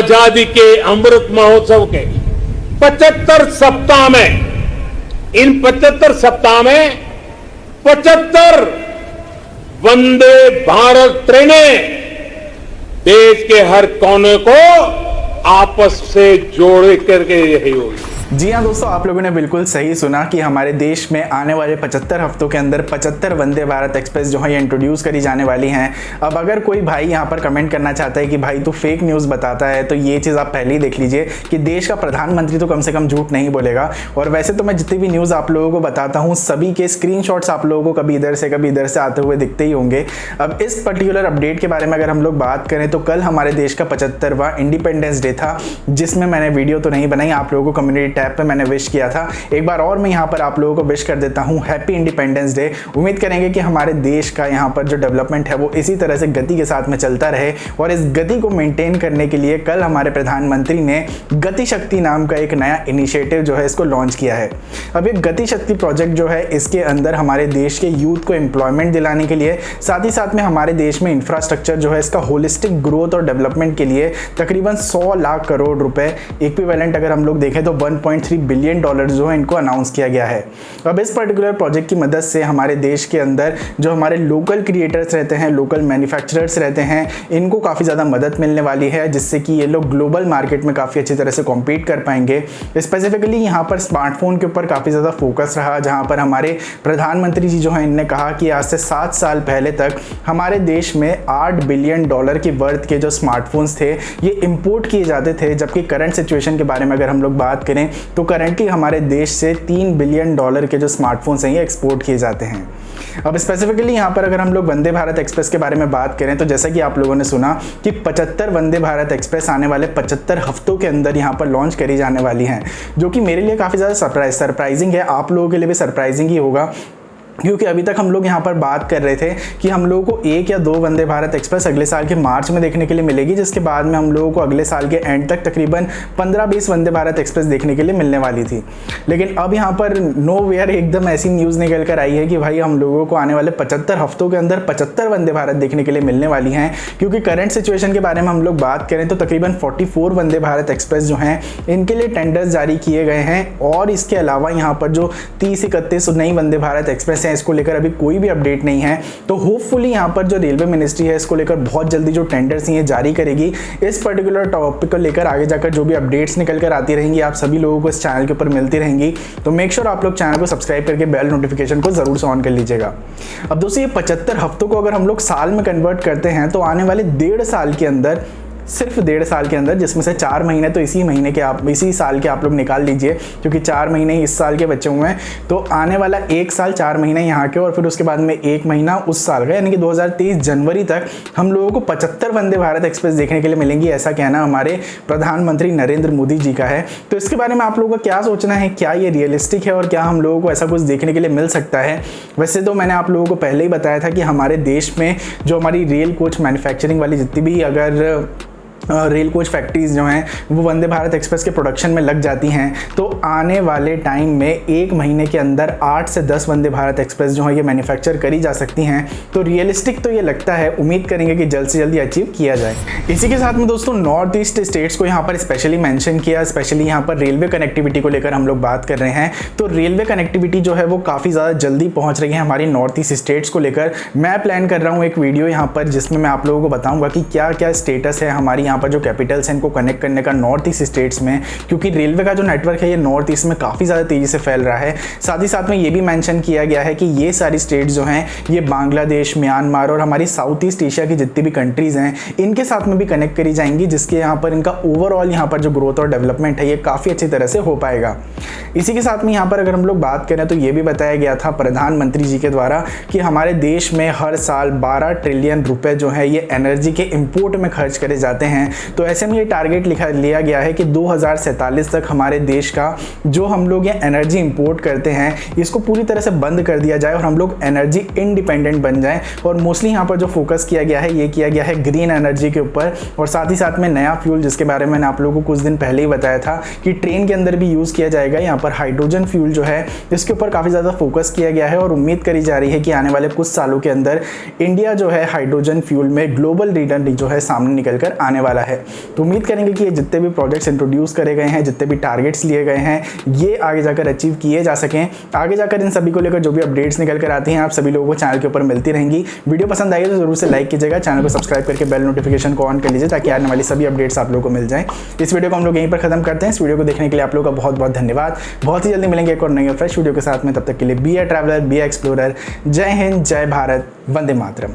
आजादी के अमृत महोत्सव के 75 सप्ताह में, इन 75 सप्ताह में 75 वंदे भारत ट्रेनें देश के हर कोने को आपस से जोड़ करके यही होगी। जी हाँ दोस्तों, आप लोगों ने बिल्कुल सही सुना कि हमारे देश में आने वाले 75 हफ्तों के अंदर 75 वंदे भारत एक्सप्रेस जो है ये इंट्रोड्यूस करी जाने वाली हैं। अब अगर कोई भाई यहाँ पर कमेंट करना चाहता है कि भाई तू फेक न्यूज़ बताता है, तो ये चीज़ आप पहले ही देख लीजिए कि देश का प्रधानमंत्री तो कम से कम झूठ नहीं बोलेगा। और वैसे तो मैं जितनी भी न्यूज़ आप लोगों को बताता हूँ सभी के स्क्रीनशॉट्स आप लोगों को कभी इधर से आते हुए दिखते ही होंगे। अब इस पर्टिकुलर अपडेट के बारे में अगर हम लोग बात करें तो कल हमारे देश का 75वां इंडिपेंडेंस डे था, जिसमें मैंने वीडियो तो नहीं बनाई, आप लोगों को कम्युनिटी टैब पे मैंने विश किया था। एक बार और मैं यहाँ पर आप लोगों को विश कर देता हूँ हैप्पी इंडिपेंडेंस डे। उम्मीद करेंगे कि हमारे देश का यहाँ पर जो डेवलपमेंट है वो इसी तरह से गति के साथ में चलता रहे, और इस गति को मेंटेन करने के लिए कल हमारे प्रधानमंत्री ने गति शक्ति नाम का एक नया इनिशिएटिव जो है इसको लॉन्च किया है। अब ये गति शक्ति प्रोजेक्ट जो है इसके अंदर हमारे देश के यूथ को एम्प्लॉयमेंट दिलाने के लिए, साथ ही साथ में हमारे देश में इंफ्रास्ट्रक्चर जो है इसका होलिस्टिक ग्रोथ और डेवलपमेंट के लिए तकरीबन 100 लाख करोड़ रुपए इक्विवेलेंट अगर हम लोग देखें तो 1.3 बिलियन डॉलर जो है इनको अनाउंस किया गया है। अब इस पर्टिकुलर प्रोजेक्ट की मदद से हमारे देश के अंदर जो हमारे लोकल क्रिएटर्स रहते हैं, लोकल मैन्युफैक्चरर्स रहते हैं, इनको काफ़ी ज़्यादा मदद मिलने वाली है, जिससे कि ये लोग ग्लोबल मार्केट में काफ़ी अच्छी तरह से कॉम्पीट कर पाएंगे। स्पेसिफिकली यहाँ पर स्मार्टफोन के ऊपर काफ़ी ज़्यादा फोकस रहा, जहाँ पर हमारे प्रधानमंत्री जी जो है इनने कहा कि आज से 7 साल पहले तक हमारे देश में 8 बिलियन डॉलर की वर्थ के जो स्मार्टफोन्स थे ये इंपोर्ट किए जाते थे, जबकि करंट सिचुएशन के बारे में अगर हम लोग बात करें तो करंटली हमारे देश से 3 बिलियन डॉलर के जो स्मार्टफोन्स हैं ये एक्सपोर्ट किए जाते हैं। अब स्पेसिफिकली यहाँ पर अगर हम लोग वंदे भारत एक्सप्रेस के बारे में बात करें तो जैसा कि आप लोगों ने सुना कि 75 वंदे भारत एक्सप्रेस आने वाले 75 हफ्तों के अंदर यहाँ पर लॉन्च करी जाने वाली हैं, जो कि मेरे लिए काफ़ी ज़्यादा सरप्राइजिंग है, आप लोगों के लिए भी सरप्राइजिंग ही होगा, क्योंकि अभी तक हम लोग यहाँ पर बात कर रहे थे कि हम लोगों को 1 या 2 वंदे भारत एक्सप्रेस अगले साल के मार्च में देखने के लिए मिलेगी, जिसके बाद में हम लोगों को अगले साल के एंड तक तकरीबन 15-20 वंदे भारत एक्सप्रेस देखने के लिए मिलने वाली थी। लेकिन अब यहाँ पर नोवेयर एकदम ऐसी न्यूज़ निकल कर आई है कि भाई हम लोगों को आने वाले 75 हफ्तों के अंदर 75 वंदे भारत देखने के लिए मिलने वाली हैं। क्योंकि करंट सिचुएशन के बारे में हम लोग बात करें तो तकरीबन 44 वंदे भारत एक्सप्रेस जो हैं इनके लिए टेंडर्स जारी किए गए हैं, और इसके अलावा यहाँ पर जो 30-31 नई वंदे भारत एक्सप्रेस हैं इसको लेकर अभी कोई भी अपडेट नहीं है। तो होपफुली यहाँ पर जो रेलवे मिनिस्ट्री है इसको लेकर बहुत जल्दी जो टेंडर्स हैं ये जारी करेगी। इस पर्टिकुलर टॉपिक को लेकर आगे जाकर जो भी अपडेट्स निकल कर आती रहेंगी आप सभी लोगों को इस चैनल के ऊपर मिलती रहेंगी। तो मेक श्योर आप लोग चैनल को सब्सक्राइब करके बेल नोटिफिकेशन को जरूर से ऑन कर लीजिएगा। अब दोस्तों ये 75 हफ्तों को अगर हम लोग साल में कन्वर्ट करते हैं तो आने वाले 1.5 साल के अंदर, सिर्फ 1.5 साल के अंदर, जिसमें से 4 महीने तो इसी साल के आप लोग निकाल लीजिए, क्योंकि 4 महीने ही इस साल के बचे हुए हैं, तो आने वाला 1 साल 4 महीने यहाँ के और फिर उसके बाद में 1 महीना उस साल का, यानी कि 2023 जनवरी तक हम लोगों को 75 वंदे भारत एक्सप्रेस देखने के लिए मिलेंगी, ऐसा कहना हमारे प्रधानमंत्री नरेंद्र मोदी जी का है। तो इसके बारे में आप लोगों को क्या सोचना है, क्या ये रियलिस्टिक है और क्या हम लोगों को ऐसा कुछ देखने के लिए मिल सकता है? वैसे तो मैंने आप लोगों को पहले ही बताया था कि हमारे देश में जो हमारी रेल कोच मैन्युफैक्चरिंग वाली जितनी भी अगर रेल कोच फैक्ट्रीज जो हैं वो वंदे भारत एक्सप्रेस के प्रोडक्शन में लग जाती हैं, तो आने वाले टाइम में 1 महीने के अंदर 8 से 10 वंदे भारत एक्सप्रेस जो है ये मैन्युफैक्चर करी जा सकती हैं। तो रियलिस्टिक तो ये लगता है, उम्मीद करेंगे कि जल्द से जल्दी अचीव किया जाए। इसी के साथ में दोस्तों नॉर्थ ईस्ट स्टेट्स को यहाँ पर स्पेशली मेंशन किया, स्पेशली यहाँ पर रेलवे कनेक्टिविटी को लेकर हम लोग बात कर रहे हैं। तो रेलवे कनेक्टिविटी जो है वो काफ़ी ज़्यादा जल्दी पहुँच रही है हमारी नॉर्थ ईस्ट स्टेट्स को लेकर। मैं प्लान कर रहा हूँ एक वीडियो यहाँ पर जिसमें मैं आप लोगों को बताऊँगा कि क्या क्या स्टेटस है हमारी यहाँ पर जो कैपिटल्स हैं इनको कनेक्ट करने का नॉर्थ ईस्ट स्टेट्स में, क्योंकि रेलवे का जो नेटवर्क है ये नॉर्थ ईस्ट में काफ़ी ज़्यादा तेज़ी से फैल रहा है। साथ ही साथ में ये भी मेंशन किया गया है कि ये सारी स्टेट्स जो हैं ये बांग्लादेश, म्यांमार और हमारी साउथ ईस्ट एशिया की जितनी भी कंट्रीज़ हैं इनके साथ में भी कनेक्ट करी जाएंगी, जिसके यहाँ पर इनका ओवरऑल यहाँ पर जो ग्रोथ और डेवलपमेंट है ये काफ़ी अच्छी तरह से हो पाएगा। इसी के साथ में यहाँ पर अगर हम लोग बात करें तो ये भी बताया गया था प्रधानमंत्री जी के द्वारा कि हमारे देश में हर साल 12 ट्रिलियन रुपए जो है ये एनर्जी के इंपोर्ट में खर्च करे जाते हैं। तो ऐसे में ये टारगेट लिया गया है कि 2047 तक हमारे देश का जो हम लोग ये एनर्जी इंपोर्ट करते हैं इसको पूरी तरह से बंद कर दिया जाए और हम लोग एनर्जी इंडिपेंडेंट बन जाएं। और मोस्टली यहाँ पर जो फोकस किया गया है ये किया गया है ग्रीन एनर्जी के ऊपर, और साथ ही साथ में नया फ्यूल जिसके बारे में मैंने आप लोगों को कुछ दिन पहले ही बताया था कि ट्रेन के अंदर भी यूज़ किया जाएगा। यहाँ पर हाइड्रोजन फ्यूल जो है इसके ऊपर काफ़ी ज़्यादा फोकस किया गया है और उम्मीद करी जा रही है कि आने वाले कुछ सालों के अंदर इंडिया जो है हाइड्रोजन फ्यूल में ग्लोबल लीडर जो है सामने निकल कर आने वाला वाला है। तो उम्मीद करेंगे कि ये जितने भी प्रोजेक्ट्स इंट्रोड्यूस करे गए हैं, जितने भी टारगेट्स लिए गए हैं, ये आगे जाकर अचीव किए जा सकें। आगे जाकर इन सभी को लेकर जो भी अपडेट्स निकल कर आती हैं आप सभी लोगों को चैनल के ऊपर मिलती रहेंगी। वीडियो पसंद आई तो जरूर से लाइक कीजिएगा, चैनल को सब्सक्राइब करके बेल नोटिफिकेशन को ऑन कर लीजिए ताकि आने वाली सभी अपडेट्स आप लोगों को मिल जाएं। इस वीडियो को हम लोग यहीं पर खत्म करते हैं। इस वीडियो को देखने के लिए आप लोगों का बहुत बहुत धन्यवाद। बहुत ही जल्दी मिलेंगे एक और नई और फ्रेश वीडियो के साथ में। तब तक के लिए be a traveller, be a explorer. जय हिंद, जय भारत, वंदे मातरम।